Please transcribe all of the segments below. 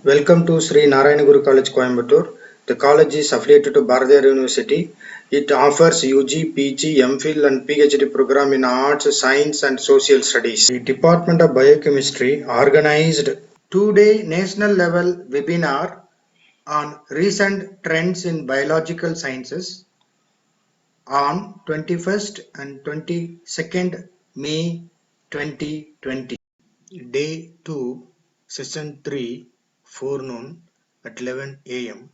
Welcome to Sri Narayana Guru College, Coimbatore. The college is affiliated to Bharathiar University. It offers UG, PG, MPhil and PhD program in arts, science and social studies. The Department of Biochemistry organized two-day national level webinar on recent trends in biological sciences on 21st and 22nd May 2020. Day 2, Session 3, forenoon at 11 am.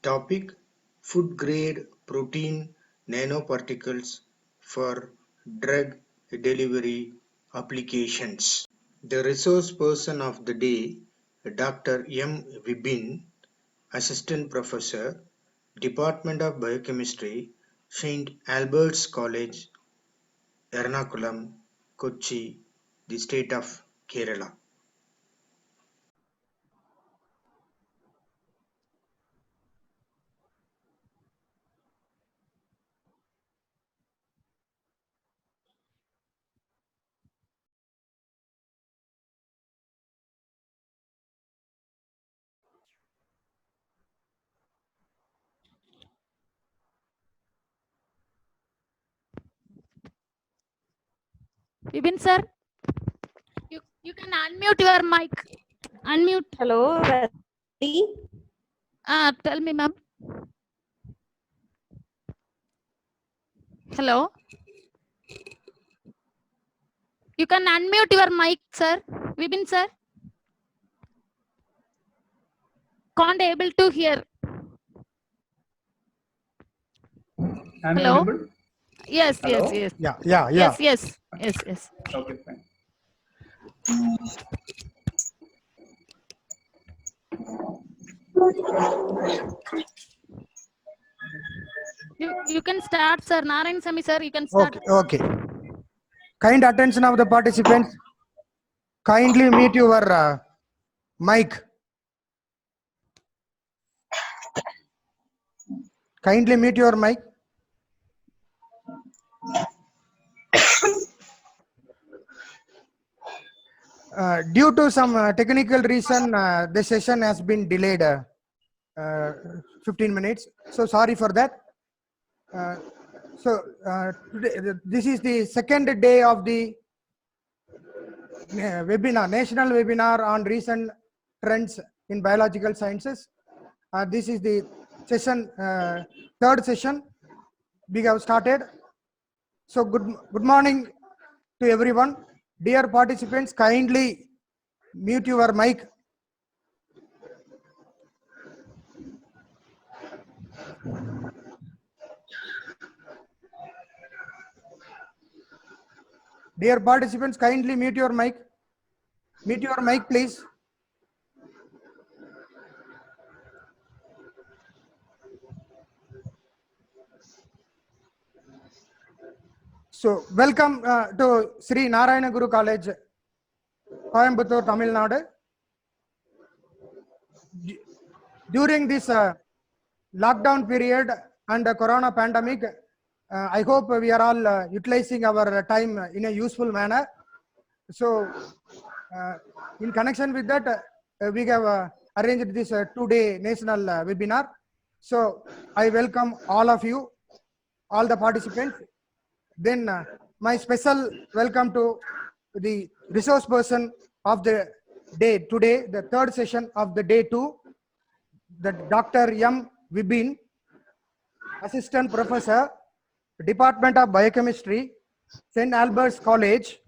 Topic: Food grade protein nanoparticles for drug delivery applications. The resource person of the day, Dr. M. Vibin, Assistant Professor, Department of Biochemistry, St. Albert's College, Ernakulam, Kochi, the state of Kerala. Vibin sir, you can unmute your mic. Unmute. Hello, Radhi. Tell me, ma'am. Hello. You can unmute your mic, sir. Vibin sir. Can't able to hear. Am I Hello. audible? Yes, Hello? yes. Yeah. Yes. Okay, fine. You can start, sir. Narayan Sami sir, you can start. Okay. Kind attention of the participants. Kindly mute your mic. Kindly mute your mic. Due to some technical reason, the session has been delayed 15 minutes. So sorry for that. Today, this is the second day of the webinar, national webinar on recent trends in biological sciences. This is the session, third session we have started. So good morning to everyone. Dear participants, kindly mute your mic. Dear participants, kindly mute your mic. Mute your mic, please. So welcome to Sri Narayana Guru College, Coimbatore, Tamil Nadu. During this lockdown period and the corona pandemic, I hope we are all utilizing our time in a useful manner. So in connection with that, we have arranged this two-day national webinar. So I welcome all of you, all the participants. Then my special welcome to the resource person of the day today, the third session of the day 2, the Dr. M. Vibin, Assistant Professor, Department of Biochemistry, St. Albert's College,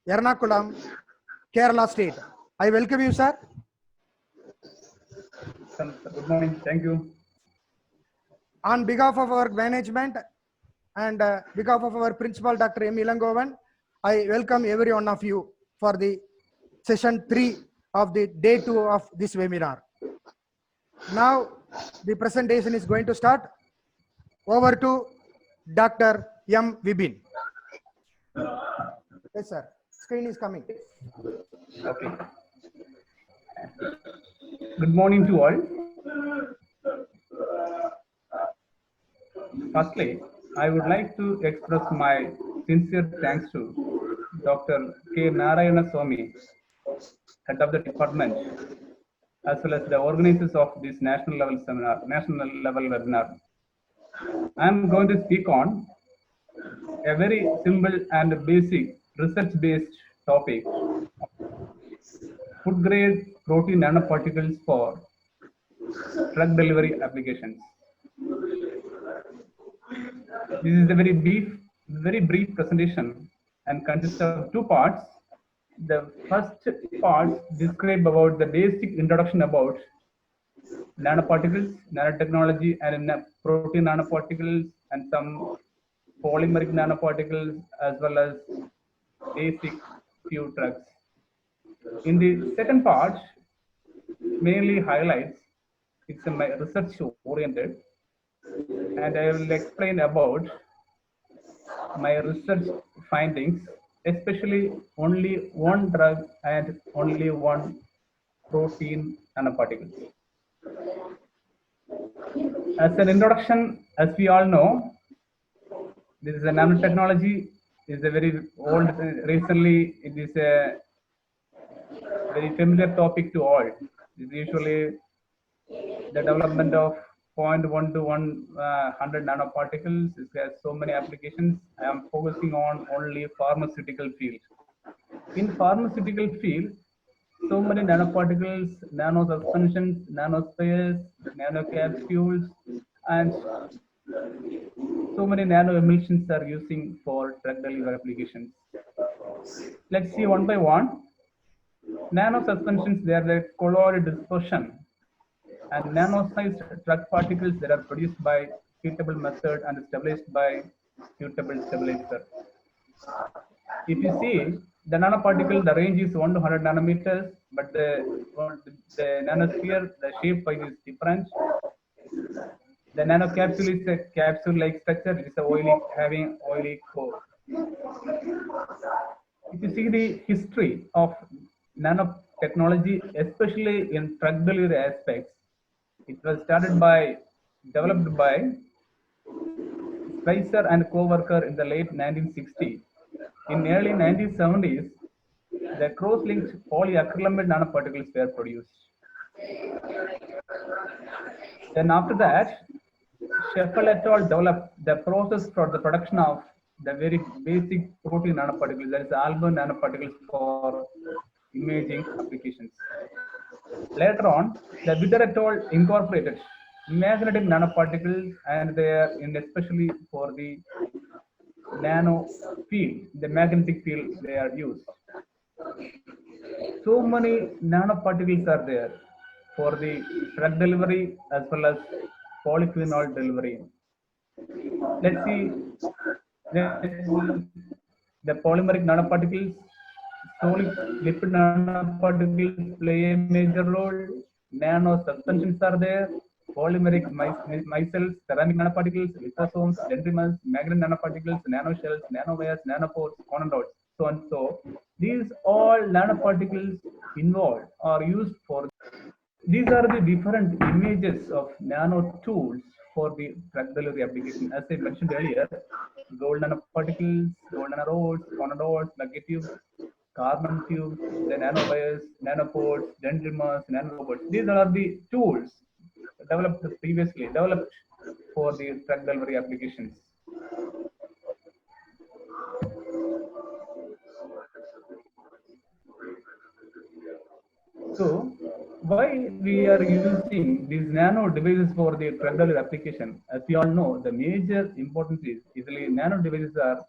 Ernakulam, Kerala State. I welcome you, sir. Good morning. Thank you. On behalf of our management and behalf of our principal, Dr. M. Ilangovan, I welcome every one of you for the session 3 of the day 2 of this webinar. Now the presentation is going to start. Over to Dr. M. Vibin. Yes, sir. Screen is coming. Okay. Good morning to all. Firstly, I would like to express my sincere thanks to Dr. K. Narayana Swamy, head of the department, as well as the organizers of this national level webinar. I am going to speak on a very simple and basic research-based topic: food-grade protein nanoparticles for drug delivery applications. This is a very brief presentation and consists of two parts. The first part describes about the basic introduction about nanoparticles, nanotechnology, and protein nanoparticles, and some polymeric nanoparticles, as well as basic few drugs. In the second part, mainly highlights, it's research oriented, and I will explain about my research findings, especially only one drug and only one protein nanoparticles. As an introduction, as we all know, this is a nanotechnology. Is a very old. Recently, it is a very familiar topic to all. It's usually the development of 0.1 to 100 nanoparticles. It has so many applications. I am focusing on only pharmaceutical field. In pharmaceutical field, so many nanoparticles, nanosuspensions, nanospheres, nanocapsules, and so many nano emulsions are using for drug delivery applications. Let's see one by one. Nanosuspensions, they are the colloid dispersion, and nano-sized drug particles that are produced by heatable method and stabilized by heatable stabilizer. If you see the nanoparticle, the range is 1 to 100 nanometers, but the nanosphere, the shape is different. The nanocapsule is a capsule-like structure. It is having oily core. If you see the history of nanotechnology, especially in drug delivery aspects, it was developed by Spicer and co-worker in the late 1960s. In early 1970s, the cross-linked polyacrylamide nanoparticles were produced. Then after that, Sheffel et al. Developed the process for the production of the very basic protein nanoparticles, that is albumin nanoparticles for imaging applications. Later on, the Widder et al. Incorporated magnetic nanoparticles, and they are especially for the nano field, the magnetic field they are used. So many nanoparticles are there for the drug delivery as well as polyphenol delivery. Let's see the polymeric nanoparticles. Solid lipid nanoparticles play a major role. Nano suspensions are there. Polymeric micelles, ceramic nanoparticles, liposomes, dendrimers, magnet nanoparticles, nanoshells, nanowires, nanopores, condensates, so and so. These all nanoparticles involved are used for. These are the different images of nano tools for the drug delivery application. As I mentioned earlier, gold nanoparticles, gold nanorods, condensates, nugget tubes, carbon tubes, the nanowires, nanopores, dendrimers, nanorobots. These are the tools developed for the drug delivery applications. So, why we are using these nano devices for the drug delivery application? As we all know, the major importance is easily nano devices are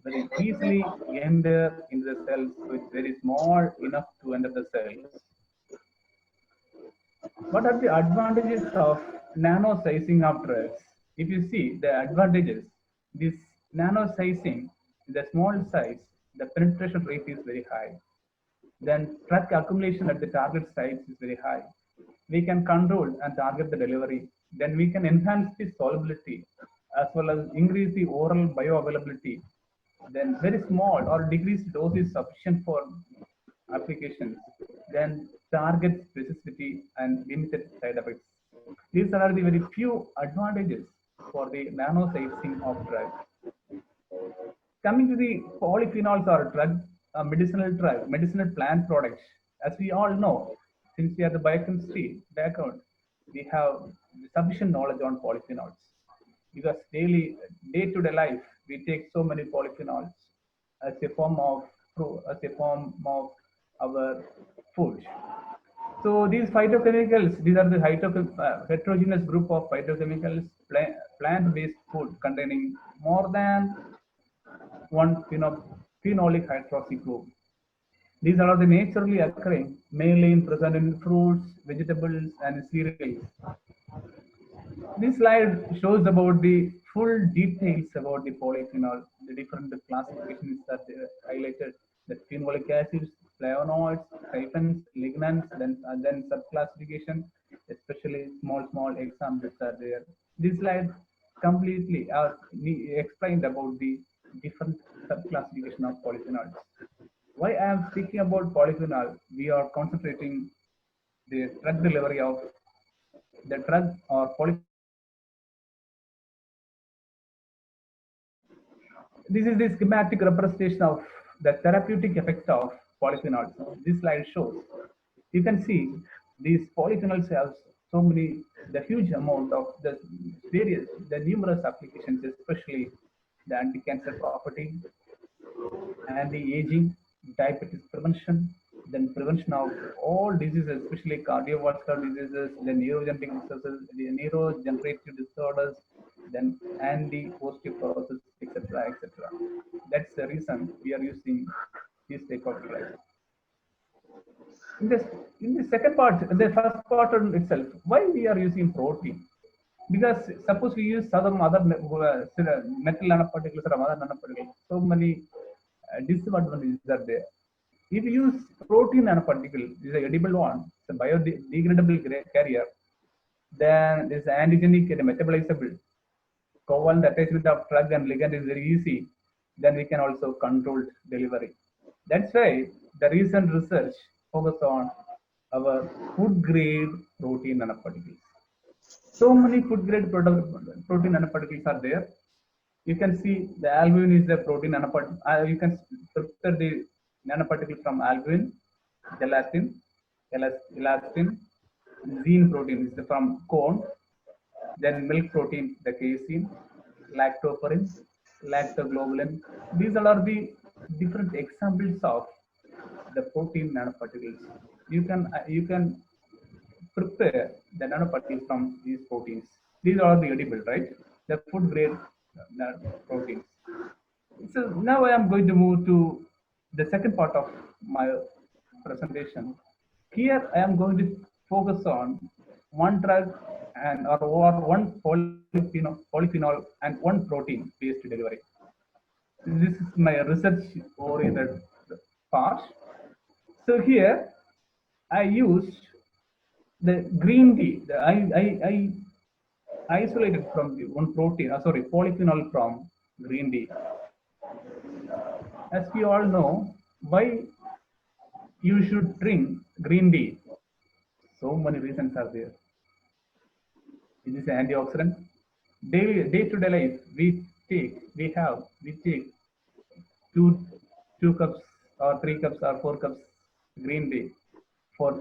very easily enter into the cells, so it's very small enough to enter the cells. What are the advantages of nano sizing of drugs? If you see the advantages, this nano sizing, the small size, the penetration rate is very high. Then drug accumulation at the target sites is very high. We can control and target the delivery. Then we can enhance the solubility as well as increase the oral bioavailability. Then very small or decreased dose is sufficient for applications. Then target specificity and limited side effects. These are the very few advantages for the nano sizing of drugs. Coming to the polyphenols or medicinal plant products, as we all know, since we are the biochemistry background, we have sufficient knowledge on polyphenols because day-to-day life, we take so many polyphenols as a form of our food. So these phytochemicals, these are the heterogeneous group of phytochemicals, plant-based food containing more than one phenolic hydroxy group. These are the naturally occurring, mainly present in fruits, vegetables, and cereals. This slide shows about the full details about the polyphenol. The different classifications that highlighted: the phenolic acids, flavonoids, terpenes, lignans, then subclassification, especially small examples are there. This slide completely explained about the different subclassification of polyphenols. Why I am speaking about polyphenol? We are concentrating the drug delivery of the drug or polyphenol. This is the schematic representation of the therapeutic effect of polyphenols. This slide shows. You can see these polyphenols have the huge amount of the numerous applications, especially the anti-cancer property, anti-aging, diabetes prevention, then prevention of all diseases, especially cardiovascular diseases, the neurodegenerative disorders, then anti-osteoporosis, etc., etc. That's the reason we are using this type of drugs. In the second part, the first part itself, why we are using protein? Because suppose we use some other metal nanoparticles or other nanoparticles, so many disadvantages are there. If you use protein nanoparticle, this is an edible one, it's a biodegradable carrier, then this antigenic and metabolizable. Covalent attachment of drug and ligand is very easy. Then we can also control delivery. That's why the recent research focus on our food grade protein nanoparticles. So many food grade protein nanoparticles are there. You can see the albumin is the protein nanoparticle. You can prepare the nanoparticle from albumin, gelatin, elastin, zein protein is from corn, then milk protein, the casein, lactoferrin, lactoglobulin. These are the different examples of the protein nanoparticles. You can prepare the nanoparticles from these proteins. These are the edible, right? The food grade proteins. So now I am going to move to the second part of my presentation. Here I am going to focus on one drug or one polyphenol and one protein based delivery. This is my research oriented part. So here I used the green tea. I isolated from the one protein, polyphenol from green tea. As we all know, why you should drink green tea? So many reasons are there. It is an antioxidant. Day-to-day life, we take 2 cups or 3 cups or 4 cups green tea for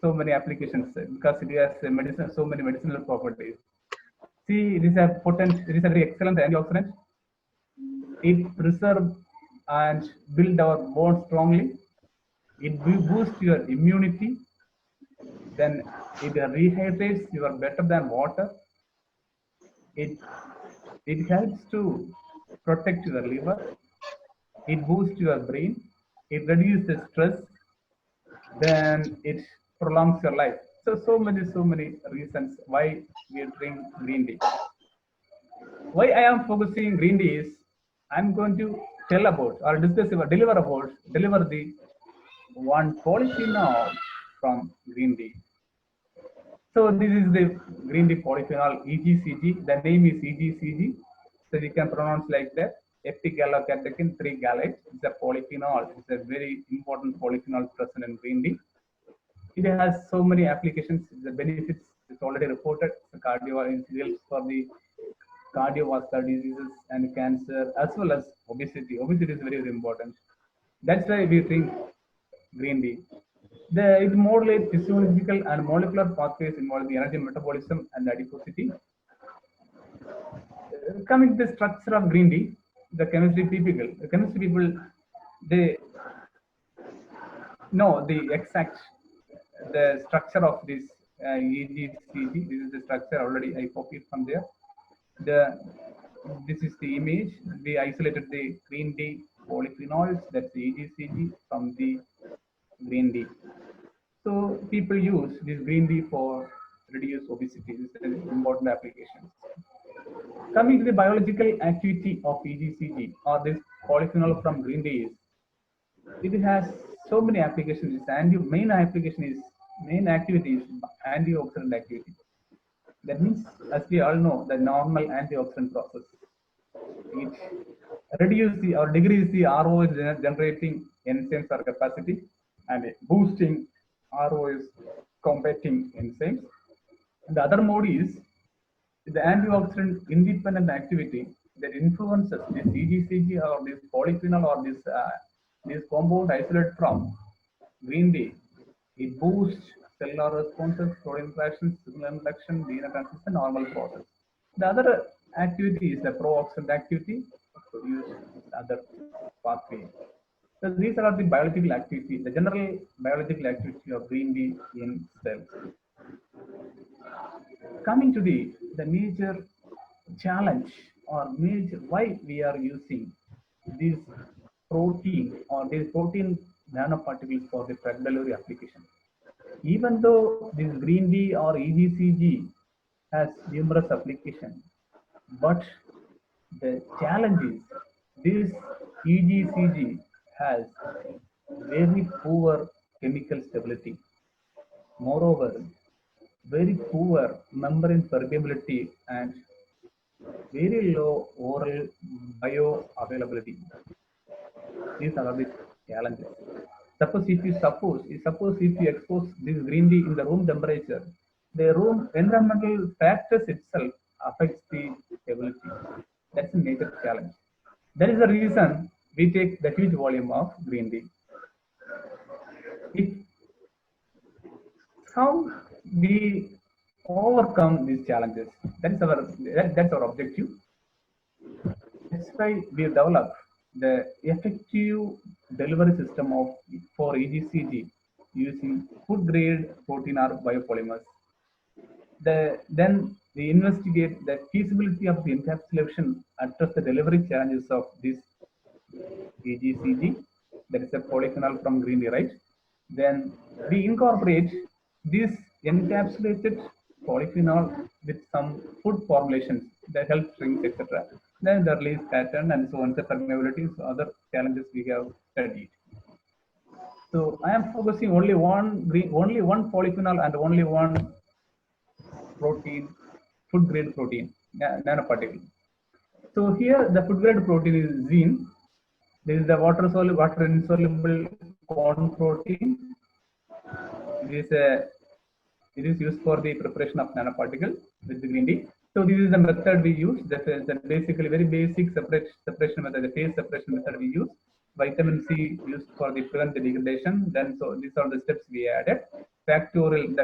so many applications because it has so many medicinal properties. See, it is a very excellent antioxidant. It preserves and builds our bones strongly. It boosts your immunity. Then it rehydrates you better than water. It helps to protect your liver. It boosts your brain. It reduces stress. Then it prolongs your life. So many reasons why we drink green tea. Why I am focusing green tea is I'm going to tell about or discuss about deliver the one polyphenol from green tea. So this is the green tea polyphenol EGCG. The name is EGCG. So you can pronounce like that. Epigallocatechin 3-gallate. It's a polyphenol. It's a very important polyphenol present in green tea. It has so many applications. The benefits is already reported. The helps for the cardiovascular diseases and cancer, as well as obesity. Obesity is very, very important. That's why we drink green tea. It modulates physiological and molecular pathways involving the energy metabolism and adiposity. Coming to the structure of green tea, the chemistry people, they know the exact the structure of this EGCG. This is the structure already I copied from there. This is the image. We isolated the green tea polyphenols, that's the EGCG, from the green tea. So people use this green tea for reduce obesity. This is an important application. Coming to the biological activity of EGCG or this polyphenol from green tea, it has so many applications. Main activity is antioxidant activity. That means, as we all know, the normal antioxidant process, it reduces or decreases the ROS generating enzymes or capacity, and boosting ROS combating enzymes. And the other mode is the antioxidant independent activity that influences this EGCG or this polyphenol or this compound isolated from green tea. It boosts cellular responses, protein interactions, signal induction, DNA transcription, normal process. The other activity is the pro-oxidant activity to produce other pathway. So these are the biological activity, the general biological activity of green tea in cells. Coming to the major challenge or major why we are using this protein or these protein nanoparticles for the drug delivery application. Even though this green tea or EGCG has numerous applications, but the challenge is this EGCG has very poor chemical stability. Moreover, very poor membrane permeability and very low oral bioavailability. These are the challenges. Suppose if you expose this green tea in the room temperature, the room environmental factors itself affects the stability. That's a major challenge. That is the reason we take the huge volume of green tea. How we overcome these challenges? That's our objective. That's why we develop the effective delivery system for EGCG using food grade protein or biopolymers. Then we investigate the feasibility of the encapsulation address the delivery challenges of this EGCG, that is a polyphenol from green tea, right? Then we incorporate this encapsulated polyphenol with some food formulations that help shrinks, etc. Then the release pattern and so on, the permeability, so other challenges we have studied. So I am focusing only one polyphenol and only one protein, food grade protein, nanoparticle. So here the food grade protein is zein. This is the water insoluble corn protein. It is used for the preparation of nanoparticle with the green tea. So this is the method we use. That is basically very basic separation method, the phase separation method we use. Vitamin C used for the prevent the degradation. Then so these are the steps we added. Factorial,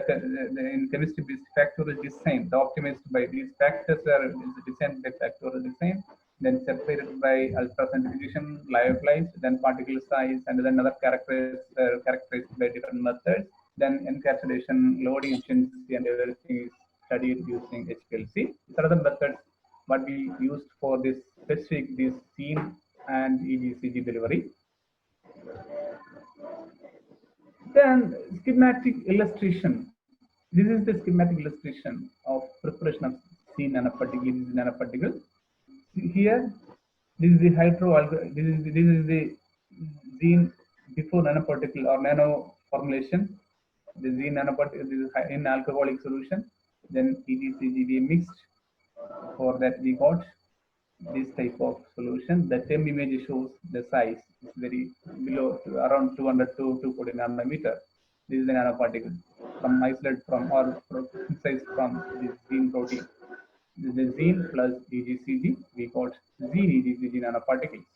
in chemistry, factorial design, the optimized by these factors are designed by factorial design. Then separated by ultracentrifugation, lyophilized, then particle size, and then other characterized by different methods. Then encapsulation, loading efficiency, and everything is studied using HPLC. These are the methods what we used for this specific zein and EGCG delivery. Then schematic illustration. This is the schematic illustration of preparation of zein nanoparticle. Here, this is the this is the zein before nanoparticle or nano formulation. The zein nanoparticle, this is in alcoholic solution. Then EGCG we mixed. For that we got this type of solution. The TEM image shows the size is very below, around 200 to 240 nanometer. This is the nanoparticle from isolate from or synthesized from this zein protein. This is the zein plus EGCG. We got zein EGCG nanoparticles.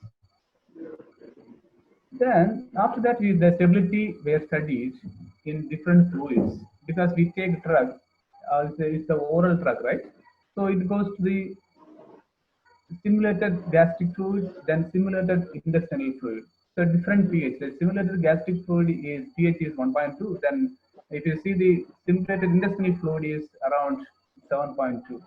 Then after that, the stability were studied in different fluids because we take drug, it's the oral drug, right? So it goes to the simulated gastric fluid, then simulated intestinal fluid. So different pH. The simulated gastric fluid is pH is 1.2. Then if you see the simulated intestinal fluid is around 7.2.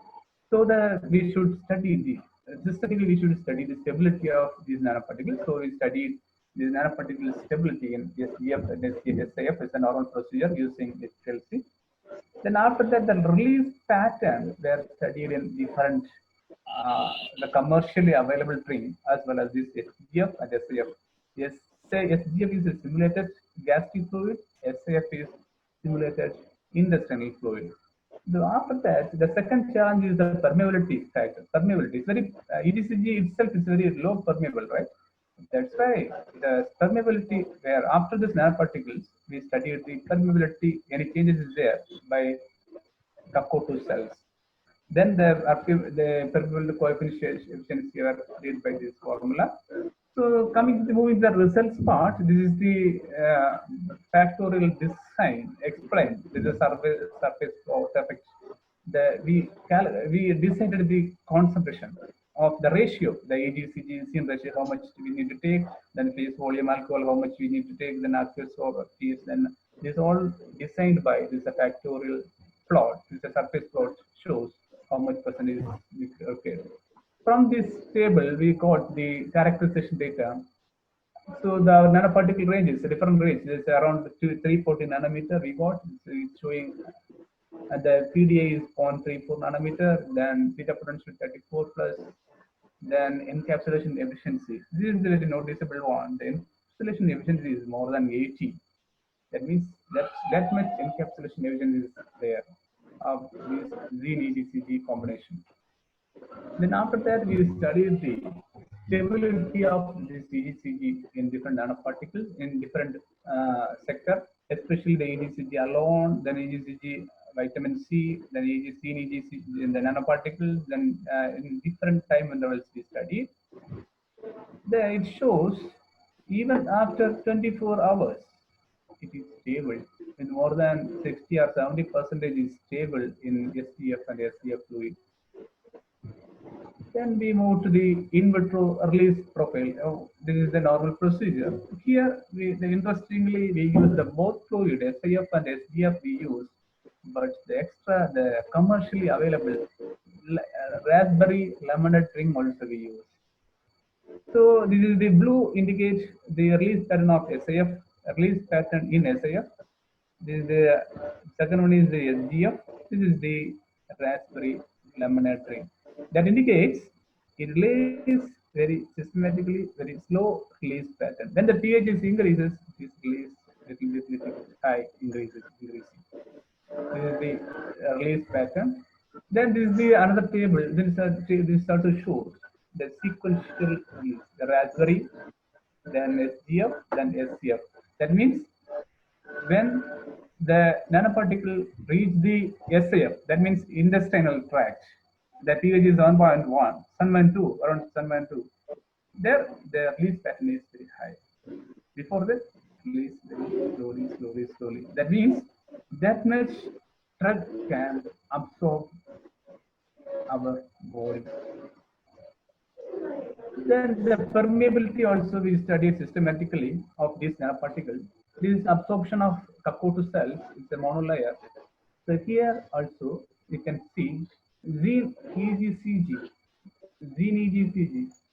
So we should study systematically we should study the stability of these nanoparticles. So we studied the nanoparticle stability in SDF and SAF is a normal procedure using HPLC. Then after that, the release pattern were studied in different the commercially available drink as well as this SDF and SAF. Yes, SDF is a simulated gastric fluid, SAF is simulated intestinal fluid. So after that, the second challenge is the permeability factor. Permeability is very EDCG itself is very low permeable, right? That's why the permeability, where after this nanoparticles, we studied the permeability, any changes is there by Kakoto cells. Then the permeability coefficients are created by this formula. So moving to the results part, this is the factorial design explained. This is surface flow effect. We decided the concentration of the ratio, the AGCG ratio, how much we need to take, then phase volume alcohol, how much we need to take, then aqueous over phase, then this all designed by this factorial plot. This a surface plot shows how much percentage is okay. From this table, we got the characterization data. So the nanoparticle ranges, different range. There's around 340 nanometer. We got it's showing the PDA is 0.34 nanometer. Then beta potential 34 plus. Then encapsulation efficiency. This is the very noticeable one. The encapsulation efficiency is more than 80. That means that much encapsulation efficiency is there of this Zine-EDCG combination. Then after that, we studied the stability of this EDCG in different nanoparticles in different sector, especially the EDCG alone, then EDCG vitamin C, then EDCG in the nanoparticles, then in different time intervals we studied. Then it shows even after 24 hours, it is stable. In more than 60 or 70% is stable in SDF and SDF fluid. Then we move to the in vitro release profile. This is the normal procedure. Here, interestingly, we use the both fluid, SIF and SDF we use, but the commercially available raspberry lemonade drink also we use. So this is the blue indicates the release pattern of SIF, release pattern in SIF. This is the second one is the SDF. This is the raspberry lemonade drink. That indicates it releases very systematically, very slow release pattern. When the pH increases, this release little high increasing. This is the release pattern. Then this is the another table. This also shows the sequential release. The raspberry, then SDF, then SCF. That means when the nanoparticle reach the SAF, that means intestinal tract, the pH is 1.1, 7.2, around 7.2. There, the release pattern is very high. Before that, release very slowly. That means that much drug can absorb our body. Then the permeability also we studied systematically of these nanoparticles. This is absorption of Kakoto cells, it's a monolayer. So here also you can see Zine-EDCG,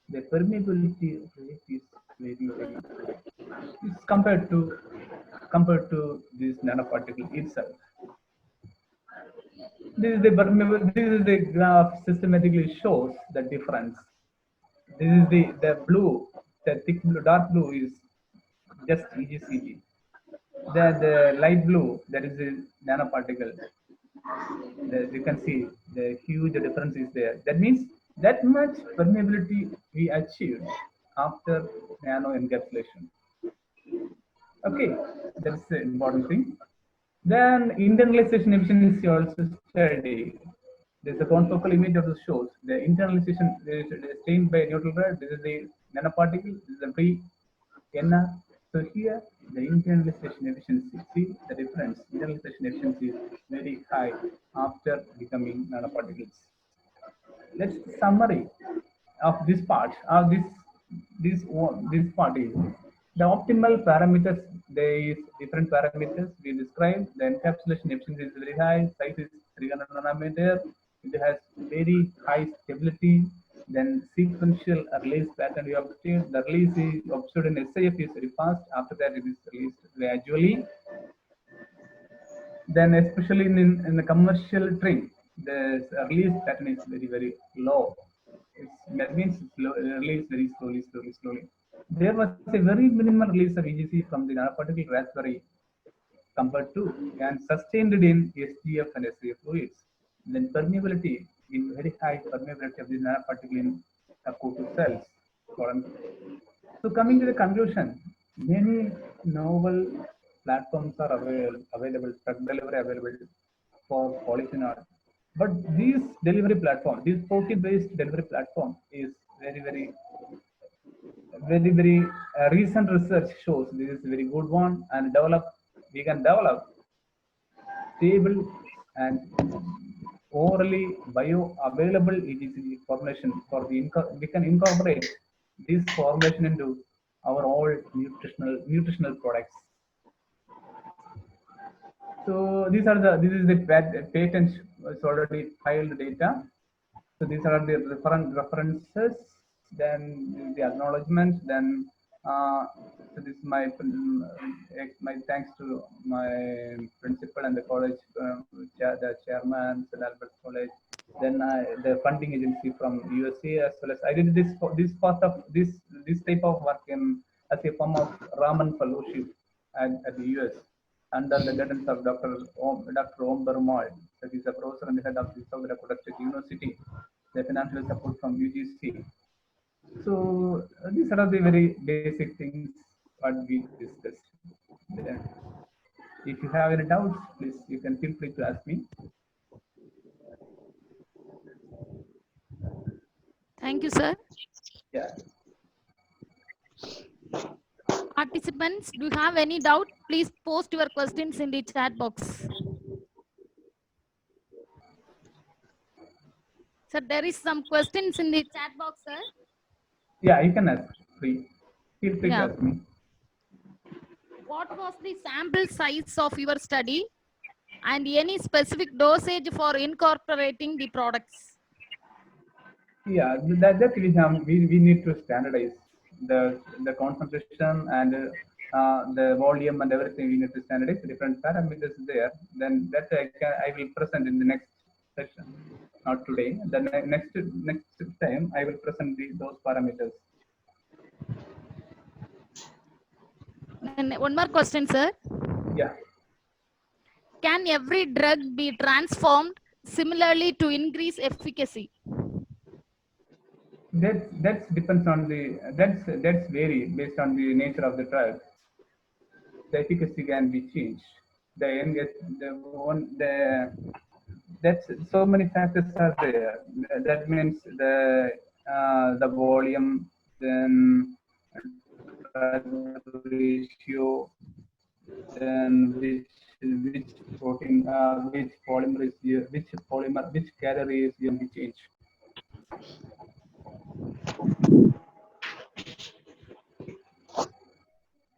the permeability rate is very high. It's compared to this nanoparticle itself. This is the graph systematically shows the difference. This is the blue, the thick blue, dark blue is just EDCG. The light blue, that is the nanoparticle. You can see the huge difference is there. That means that much permeability we achieved after nano encapsulation. Okay, that's the important thing. Then internalization efficiency also studied. There's a confocal image that shows the internalization is stained by neutral red. This is the nanoparticle. This is the free NR. So here the internalization efficiency. See the difference. Internalization efficiency is very high after becoming nanoparticles. Let's summary of this part. This part is the optimal parameters. There is different parameters we described. The encapsulation efficiency is very high. Size is 300 nanometer. It has very high stability. Then sequential release pattern you obtain. The release is observed in SIF is very fast. After that, it is released gradually. Then, especially in the commercial trim, the release pattern is very low. That means it's released very slowly. There was a very minimal release of EGC from the nanoparticle raspberry compared to and sustained in SGF and SAF fluids. Then permeability, in very high permeability of the nanoparticle in SARS-CoV-2 cells. So coming to the conclusion, many novel platforms are available, drug delivery available for polyphenol. But this delivery platform, this protein-based delivery platform is very recent research shows this is a very good one, and we can develop stable and orally bioavailable EGC formulation for we can incorporate this formulation into our all nutritional products. So this is the patent. It's already filed data. So these are the references. Then the acknowledgement. Then so this is my thanks to my principal and the college, the chairman, St. Albert College. Then the funding agency from USA, as well as I did this part of this type of work as a form of Raman Fellowship at the US. Under the guidance of Dr. Om Perumal, that is a professor and the head of the South Dakota State University, the financial support from UGC. So these are the very basic things what we discussed. If you have any doubts, please you can feel free to ask me. Thank you, sir. Yeah. Participants, do you have any doubt? Please post your questions in the chat box. Sir, there is some questions in the chat box, sir. Yeah, you can ask. Feel free to ask me. What was the sample size of your study and any specific dosage for incorporating the products? Yeah, that we need to standardize the concentration and the volume and everything. We need to standardize the different parameters there. Then that I will present in the next session, not today. The next time I will present those parameters. And one more question, sir. Yeah. Can every drug be transformed similarly to increase efficacy? That depends on that's vary based on the nature of the drug. The efficacy can be changed. That's so many factors are there. That means the volume, then ratio, then which protein, which polymer is here, which calorie is going to be changed.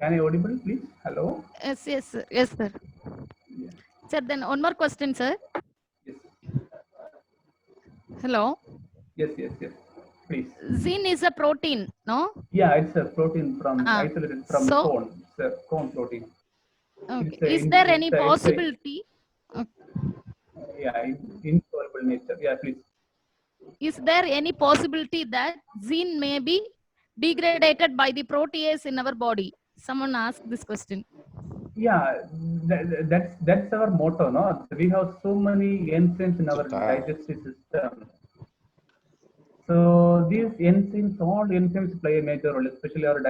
Can I audible, please? Hello? Yes, sir. Yes, sir. Yeah. Sir, then one more question, sir. Yes. Hello? Yes, please. Zine is a protein, no? Yeah, it's a protein isolated from cone. It's a cone protein. Okay. Is there any possibility? Yeah, insoluble nature. Yeah, please. Is there any possibility that zine may be degraded by the protease in our body? Someone asked this question. Yeah, that's our motto, no? We have so many enzymes in our digestive system. So these enzymes, all enzymes play a major role, especially our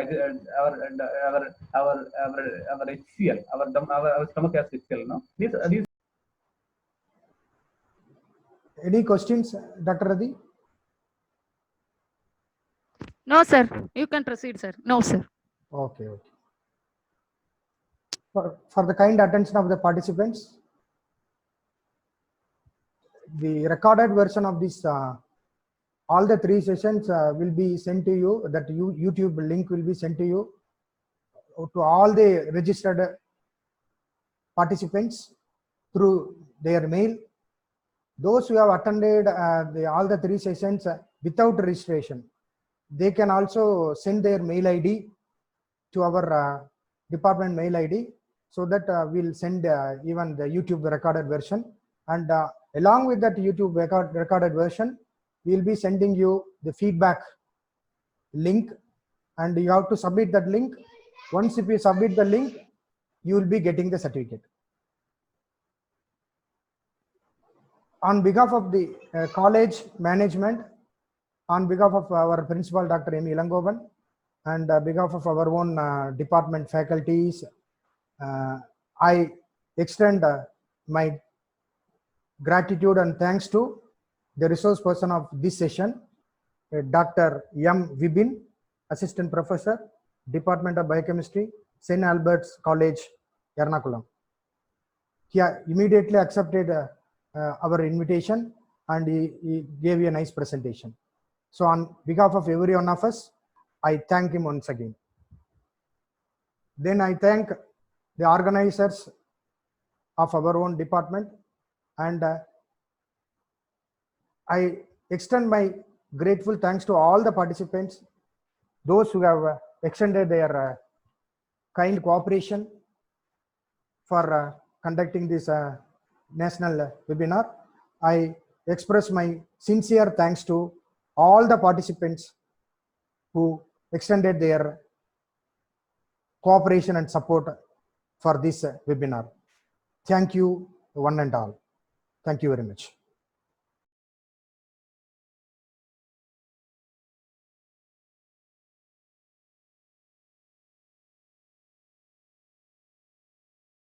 HCl, our stomach has HCl, no? These. Any questions, Dr. Radhi? No, sir. You can proceed, sir. No, sir. Okay. for the kind attention of the participants. The recorded version of this, all the 3 sessions will be sent to you. That YouTube link will be sent to you, to all the registered participants through their mail. Those who have attended all the 3 sessions without registration, they can also send their mail ID to our department mail ID, so that we'll send even the YouTube recorded version. And along with that YouTube recorded version, we'll be sending you the feedback link, and you have to submit that link. Once if you submit the link, you will be getting the certificate. On behalf of the college management, on behalf of our principal Dr. M. Ilangovan, and behalf of our own department faculties, I extend my gratitude and thanks to the resource person of this session, Dr. M. Vibin, Assistant Professor, Department of Biochemistry, St. Albert's College, Ernakulam. He immediately accepted our invitation, and he gave you a nice presentation. So on behalf of every one of us, I thank him once again. Then I thank the organizers of our own department, and I extend my grateful thanks to all the participants, those who have extended their kind cooperation for conducting this national webinar. I express my sincere thanks to all the participants who extended their cooperation and support for this webinar. Thank you, one and all. Thank you very much.